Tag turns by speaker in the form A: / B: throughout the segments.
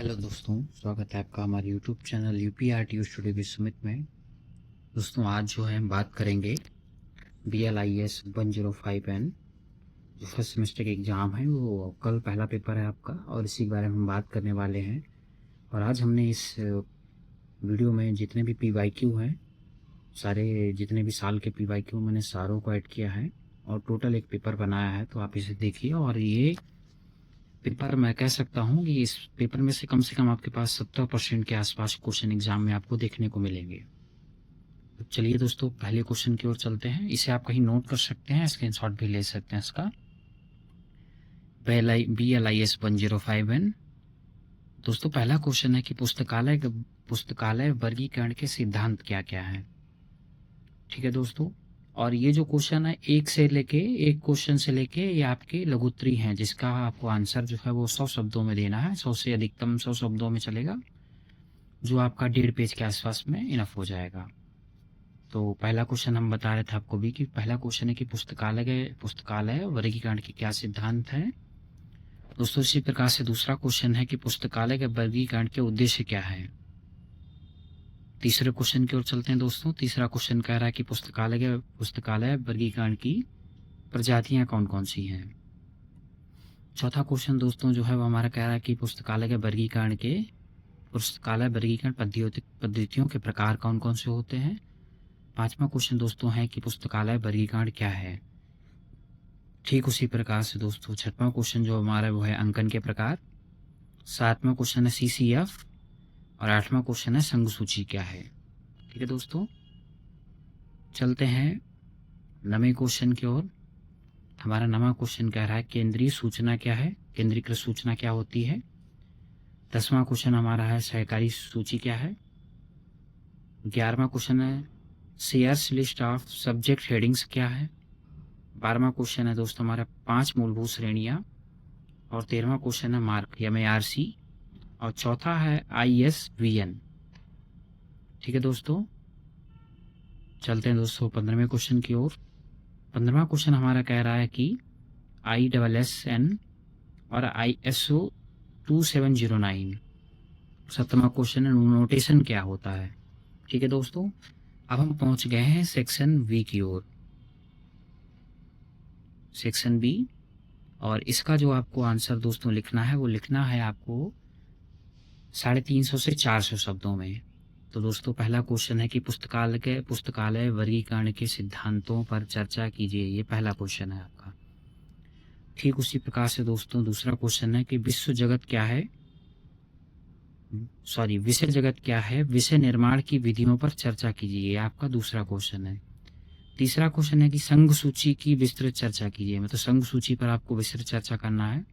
A: Hello दोस्तों, स्वागत है आपका हमारे YouTube channel UPRTU studio with Sumit में। दोस्तों, आज जो है हम बात करेंगे BLIS 105N जो फर्स्ट सेमेस्टर के एग्ज़ाम है। वो कल पहला पेपर है आपका और इसी के बारे में हम बात करने वाले हैं। और आज हमने इस वीडियो में जितने भी PYQ हैं, सारे जितने भी साल के PYQ मैंने सारों को ऐड किया है और टोटल एक पेपर बनाया है। तो आप इसे देखिए और ये पेपर मैं कह सकता हूँ कि इस पेपर में से कम आपके पास 70% के आसपास क्वेश्चन एग्जाम में आपको देखने को मिलेंगे। तो चलिए दोस्तों, पहले क्वेश्चन की ओर चलते हैं। इसे आप कहीं नोट कर सकते हैं, स्क्रीनशॉट भी ले सकते हैं इसका। BLIS 105N। दोस्तों, पहला क्वेश्चन है कि पुस्तकालय वर्गीकरण के सिद्धांत क्या क्या है। ठीक है दोस्तों, और ये जो क्वेश्चन है एक क्वेश्चन से लेके ये आपके लघुत्तरी हैं, जिसका आपको आंसर जो है वो 100 शब्दों में देना है। 100 से अधिकतम 100 शब्दों में चलेगा, जो आपका 1.5 पेज के आसपास में इनफ हो जाएगा। तो पहला क्वेश्चन हम बता रहे थे आपको भी कि पहला क्वेश्चन है कि पुस्तकालय वर्गीकरण के क्या सिद्धांत हैं। दोस्तों, इसी प्रकार से दूसरा क्वेश्चन है कि पुस्तकालय के वर्गीकरण के उद्देश्य क्या है। तीसरे क्वेश्चन की ओर चलते हैं दोस्तों। तीसरा क्वेश्चन कह रहा है कि पुस्तकालय वर्गीकरण की प्रजातियां कौन कौन सी हैं। चौथा क्वेश्चन दोस्तों जो है वो हमारा कह रहा है कि पुस्तकालय वर्गीकरण पद्धतियों के प्रकार कौन कौन से होते हैं। पांचवा क्वेश्चन दोस्तों है कि पुस्तकालय वर्गीकरण क्या है। ठीक उसी प्रकार से दोस्तों छठवां क्वेश्चन जो हमारा वो है अंकन के प्रकार। सातवां क्वेश्चन है CCF और आठवां क्वेश्चन है संघ सूची क्या है। ठीक है दोस्तों, चलते हैं नवे क्वेश्चन की ओर। हमारा नवा क्वेश्चन कह रहा है केंद्रीय सूचना क्या है, केंद्रीकृत सूचना क्या होती है। 10वां क्वेश्चन हमारा है सहकारी सूची क्या है। 11वां क्वेश्चन है shares list of subject headings क्या है। 12वां क्वेश्चन है दोस्तों हमारा 5 मूलभूत श्रेणियां। और 13वां क्वेश्चन है मार्क MARC। और चौथा है ISVN। ठीक है दोस्तों, चलते हैं दोस्तों 15वें क्वेश्चन की ओर। 15वां क्वेश्चन हमारा कह रहा है कि ISSN और ISO 2709। 17वां क्वेश्चन है नोटेशन क्या होता है। ठीक है दोस्तों, अब हम पहुंच गए हैं सेक्शन बी की ओर। सेक्शन बी, और इसका जो आपको आंसर दोस्तों लिखना है वो लिखना है आपको 350 से 400 शब्दों में। तो दोस्तों पहला क्वेश्चन है कि पुस्तकालय वर्गीकरण के सिद्धांतों पर चर्चा कीजिए। ये पहला क्वेश्चन है आपका। ठीक उसी प्रकार से दोस्तों दूसरा क्वेश्चन है कि विषय जगत क्या है, विषय निर्माण की विधियों पर चर्चा कीजिए। ये आपका दूसरा क्वेश्चन है। तीसरा क्वेश्चन है कि संघ सूची की विस्तृत चर्चा कीजिए, मतलब संघ सूची पर आपको विस्तृत चर्चा करना है।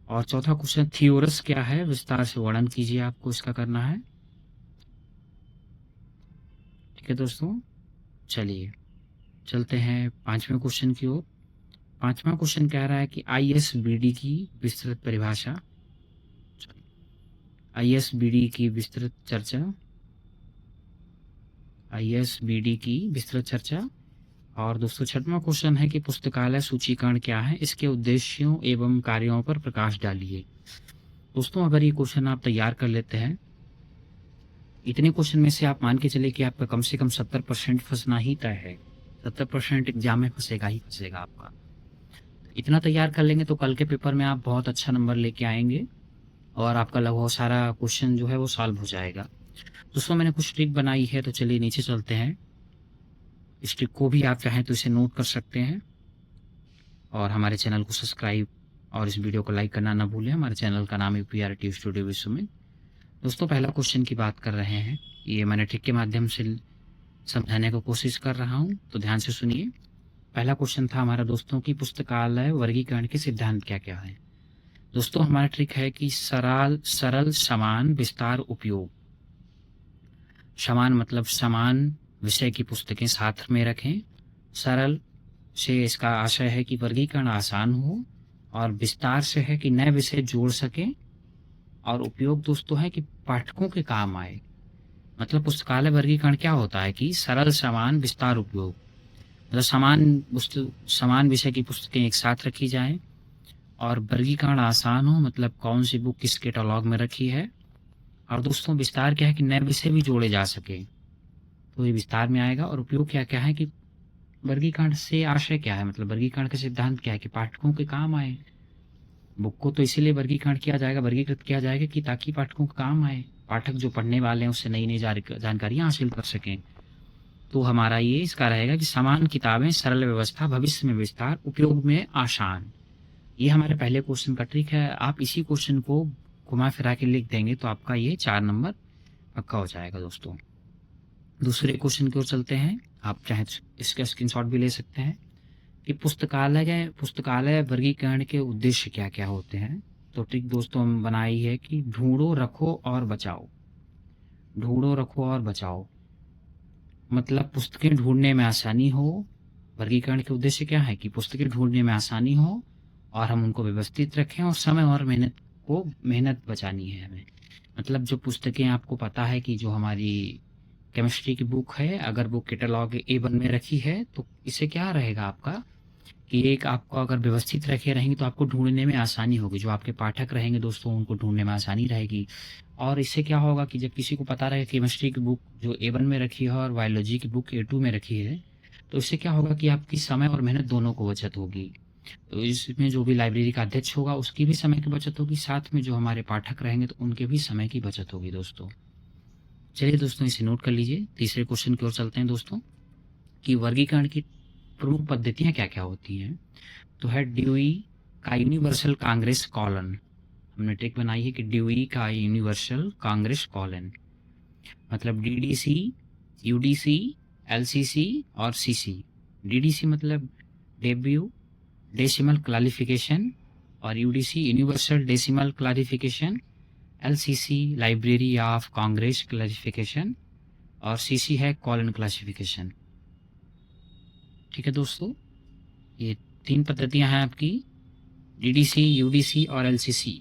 A: और चौथा क्वेश्चन थियोरस क्या है, विस्तार से वर्णन कीजिए, आपको इसका करना है। ठीक है दोस्तों, चलिए चलते हैं 5वें क्वेश्चन की ओर। 5वां क्वेश्चन कह रहा है कि ISBD की विस्तृत परिभाषा, ISBD की विस्तृत चर्चा। और दोस्तों 6वां क्वेश्चन है कि पुस्तकालय सूचीकरण क्या है, इसके उद्देश्यों एवं कार्यों पर प्रकाश डालिए। दोस्तों अगर ये क्वेश्चन आप तैयार कर लेते हैं, इतने क्वेश्चन में से आप मान के चले कि आपका कम से कम 70% फंसना ही तय है। 70% एग्जाम में फंसेगा ही फंसेगा आपका। इतना तैयार कर लेंगे तो कल के पेपर में आप बहुत अच्छा नंबर लेके आएंगे और आपका लगभग सारा क्वेश्चन जो है वो सॉल्व हो जाएगा। दोस्तों मैंने कुछ ट्रिक बनाई है, तो चलिए नीचे चलते हैं। इस ट्रिक को भी आप चाहें तो इसे नोट कर सकते हैं और हमारे चैनल को सब्सक्राइब और इस वीडियो को लाइक करना ना भूलें। हमारे चैनल का नाम है UPRTU स्टूडियो विद सुमित। दोस्तों पहला क्वेश्चन की बात कर रहे हैं, ये मैंने ट्रिक के माध्यम से समझाने की कोशिश कर रहा हूँ, तो ध्यान से सुनिए। पहला क्वेश्चन था हमारा दोस्तों की पुस्तकालय वर्गीकरण के सिद्धांत क्या क्या है। दोस्तों हमारा ट्रिक है कि सरल समान विस्तार उपयोग। समान मतलब समान विषय की पुस्तकें साथ में रखें। सरल से इसका आशय है कि वर्गीकरण आसान हो, और विस्तार से है कि नए विषय जोड़ सकें, और उपयोग दोस्तों है कि पाठकों के काम आए। मतलब पुस्तकालय वर्गीकरण क्या होता है कि सरल समान विस्तार उपयोग, मतलब समान विषय की पुस्तकें एक साथ रखी जाएं और वर्गीकरण आसान हो, मतलब कौन सी बुक किस कैटलॉग में रखी है। और दोस्तों विस्तार क्या है कि नए विषय भी जोड़े जा सके, तो ये विस्तार में आएगा। और उपयोग क्या क्या है कि वर्गीकरण से आशय क्या है, मतलब वर्गीकरण का सिद्धांत क्या है कि पाठकों के काम आए। बुक को तो इसीलिए वर्गीकरण किया जाएगा, वर्गीकृत किया जाएगा कि ताकि पाठकों को काम आए, पाठक जो पढ़ने वाले हैं उससे नई नई जानकारियाँ हासिल कर सकें। तो हमारा ये इसका रहेगा कि समान किताबें, सरल व्यवस्था, भविष्य में विस्तार, उपयोग में आसान। ये हमारे पहले क्वेश्चन का ट्रिक है। आप इसी क्वेश्चन को घुमा फिरा के लिख देंगे तो आपका ये 4 नंबर पक्का हो जाएगा दोस्तों। दूसरे क्वेश्चन की ओर चलते हैं। आप चाहे इसका स्क्रीनशॉट भी ले सकते हैं कि पुस्तकालय वर्गीकरण के उद्देश्य क्या क्या होते हैं। तो ट्रिक दोस्तों हम बनाई है कि ढूंढो, रखो और बचाओ। ढूंढो, रखो और बचाओ मतलब पुस्तकें ढूंढने में आसानी हो। वर्गीकरण के उद्देश्य क्या है कि पुस्तकें ढूंढने में आसानी हो और हम उनको व्यवस्थित रखें, और समय और मेहनत बचानी है हमें। मतलब जो पुस्तकें आपको पता है कि जो हमारी केमिस्ट्री की बुक है, अगर वो कैटलॉग A1 में रखी है तो इससे क्या रहेगा आपका कि एक आपको अगर व्यवस्थित रखे रहेंगे तो आपको ढूंढने में आसानी होगी। जो आपके पाठक रहेंगे दोस्तों उनको ढूंढने में आसानी रहेगी। और इससे क्या होगा कि जब किसी को पता रहे केमिस्ट्री की बुक जो A1 में रखी है और बायोलॉजी की बुक A2 में रखी है, तो इससे क्या होगा कि आपकी समय और मेहनत दोनों को बचत होगी। तो इसमें जो भी लाइब्रेरी का अध्यक्ष होगा उसकी भी समय की बचत होगी, साथ में जो हमारे पाठक रहेंगे तो उनके भी समय की बचत होगी दोस्तों। चलिए दोस्तों इसे नोट कर लीजिए। तीसरे क्वेश्चन की ओर चलते हैं दोस्तों कि वर्गीकरण की प्रमुख पद्धतियाँ क्या-क्या होती हैं। तो है ड्यूई का यूनिवर्सल कांग्रेस कॉलन। हमने ट्रिक बनाई है कि ड्यूई का यूनिवर्सल कांग्रेस कॉलन मतलब DDC, UDC, LCC और CC। DDC मतलब डेब्यू डेसिमल क्लासिफिकेशन, और UDC universal decimal classification, LCC library of Congress classification, और CC है कॉलन क्लासिफिकेशन। ठीक है दोस्तों, ये 3 पद्धतियां हैं आपकी, DDC, UDC और LCC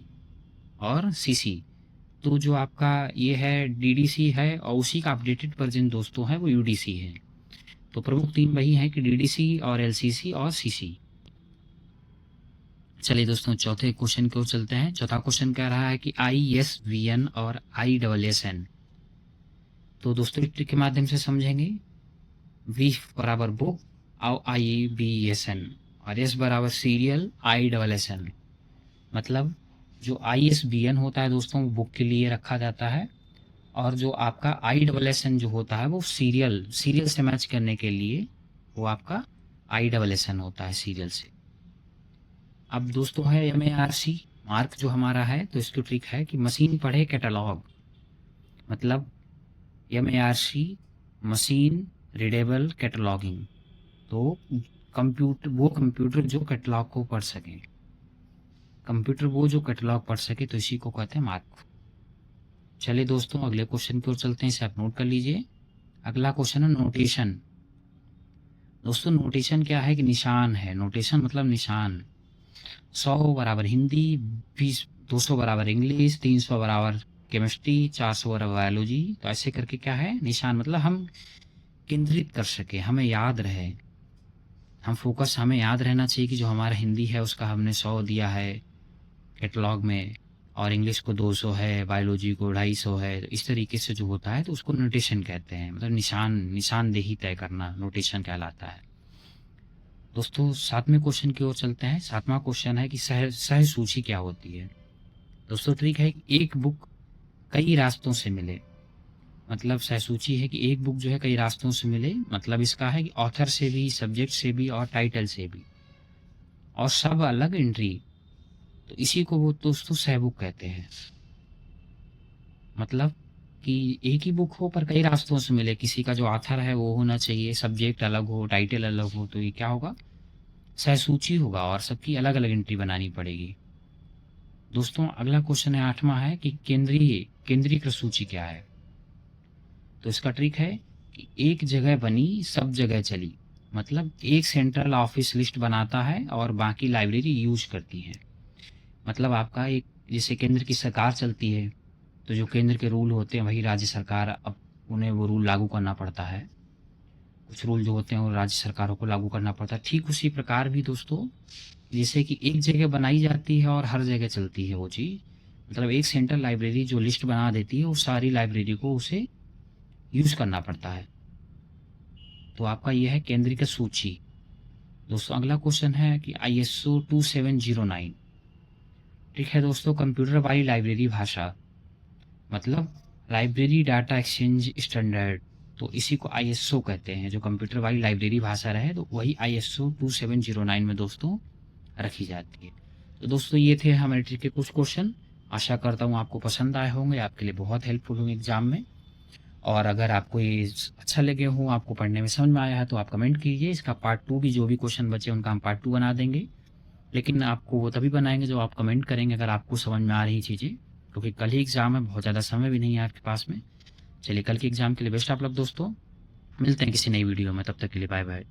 A: और CC। तो जो आपका ये है DDC है और उसी का अपडेटेड वर्जन दोस्तों है वो UDC है। तो प्रमुख 3 वही हैं कि DDC और LCC और CC। चलिए दोस्तों चौथे क्वेश्चन की ओर चलते हैं। चौथा क्वेश्चन कह रहा है कि ISBN और ISSN। तो दोस्तों इस ट्रिक के माध्यम से समझेंगे। V बराबर बुक और IBSN, और S बराबर सीरियल ISSN। मतलब जो ISBN होता है दोस्तों वो बुक के लिए रखा जाता है, और जो आपका ISSN जो होता है वो सीरियल से मैच करने के लिए वो आपका ISSN होता है सीरियल से। अब दोस्तों है MARC मार्क जो हमारा है, तो इसकी ट्रिक है कि मशीन पढ़े कैटलॉग। मतलब MARC मशीन रीडेबल कैटलॉगिंग। तो कंप्यूटर जो कैटलॉग को पढ़ सके, पढ़ सके तो इसी को कहते हैं मार्क। चलिए दोस्तों अगले क्वेश्चन की ओर चलते हैं, इसे आप नोट कर लीजिए। अगला क्वेश्चन है नोटेशन। दोस्तों नोटेशन क्या है कि निशान है। नोटेशन मतलब निशान। 100 बराबर हिंदी, 200 बराबर इंग्लिश, 300 बराबर केमिस्ट्री, 400 बराबर बायोलॉजी। तो ऐसे करके क्या है निशान, मतलब हम केंद्रित कर सके, हमें याद रहे, हमें याद रहना चाहिए कि जो हमारा हिंदी है उसका हमने 100 दिया है कैटलॉग में, और इंग्लिश को 200 है, बायोलॉजी को 250 है। तो इस तरीके से जो होता है तो उसको नोटेशन कहते हैं, मतलब निशानदेही तय करना नोटेशन कहलाता है। दोस्तों 7वें क्वेश्चन की ओर चलते हैं। 7वां क्वेश्चन है कि सह सूची क्या होती है। दोस्तों ट्रिक है कि एक बुक कई रास्तों से मिले। मतलब सह सूची है कि एक बुक जो है कई रास्तों से मिले, मतलब इसका है कि ऑथर से भी, सब्जेक्ट से भी और टाइटल से भी, और सब अलग एंट्री। तो इसी को वो दोस्तों सह बुक कहते हैं। मतलब कि एक ही बुक हो पर कई रास्तों से मिले, किसी का जो ऑथर है वो होना चाहिए, सब्जेक्ट अलग हो, टाइटल अलग हो, तो ये क्या होगा सह सूची होगा, और सबकी अलग अलग एंट्री बनानी पड़ेगी। दोस्तों अगला क्वेश्चन है 8वां है कि केंद्रीकृत सूची क्या है। तो इसका ट्रिक है कि एक जगह बनी सब जगह चली। मतलब एक सेंट्रल ऑफिस लिस्ट बनाता है और बाकी लाइब्रेरी यूज करती है। मतलब आपका एक जैसे केंद्र की सरकार चलती है तो जो केंद्र के रूल होते हैं वही राज्य सरकार अब उन्हें वो रूल लागू करना पड़ता है। कुछ रूल जो होते हैं वो राज्य सरकारों को लागू करना पड़ता है। ठीक उसी प्रकार भी दोस्तों जैसे कि एक जगह बनाई जाती है और हर जगह चलती है वो चीज़। मतलब एक सेंट्रल लाइब्रेरी जो लिस्ट बना देती है, वो सारी लाइब्रेरी को उसे यूज़ करना पड़ता है। तो आपका ये है केंद्रीकृत सूची। दोस्तों अगला क्वेश्चन है कि ISO 2709। ठीक है दोस्तों, कंप्यूटर वाली लाइब्रेरी भाषा मतलब लाइब्रेरी डाटा एक्सचेंज स्टैंडर्ड, तो इसी को ISO कहते हैं। जो कंप्यूटर वाली लाइब्रेरी भाषा रहे तो वही ISO 2709 में दोस्तों रखी जाती है। तो दोस्तों ये थे हमारे ट्रिक के कुछ क्वेश्चन। आशा करता हूँ आपको पसंद आए होंगे, आपके लिए बहुत हेल्पफुल होंगे एग्जाम में। और अगर आपको ये अच्छा लगे हो, आपको पढ़ने में समझ में आया है, तो आप कमेंट कीजिए। इसका पार्ट 2 भी, जो भी क्वेश्चन बचे उनका हम पार्ट 2 बना देंगे। लेकिन आपको वो तभी बनाएंगे जो आप कमेंट करेंगे, अगर आपको समझ में आ रही चीज़ें, क्योंकि कल ही एग्ज़ाम है, बहुत ज़्यादा समय भी नहीं है आपके पास में। चलिए, कल के एग्ज़ाम के लिए बेस्ट ऑफ लक दोस्तों। मिलते हैं किसी नई वीडियो में, तब तक के लिए बाय बाय।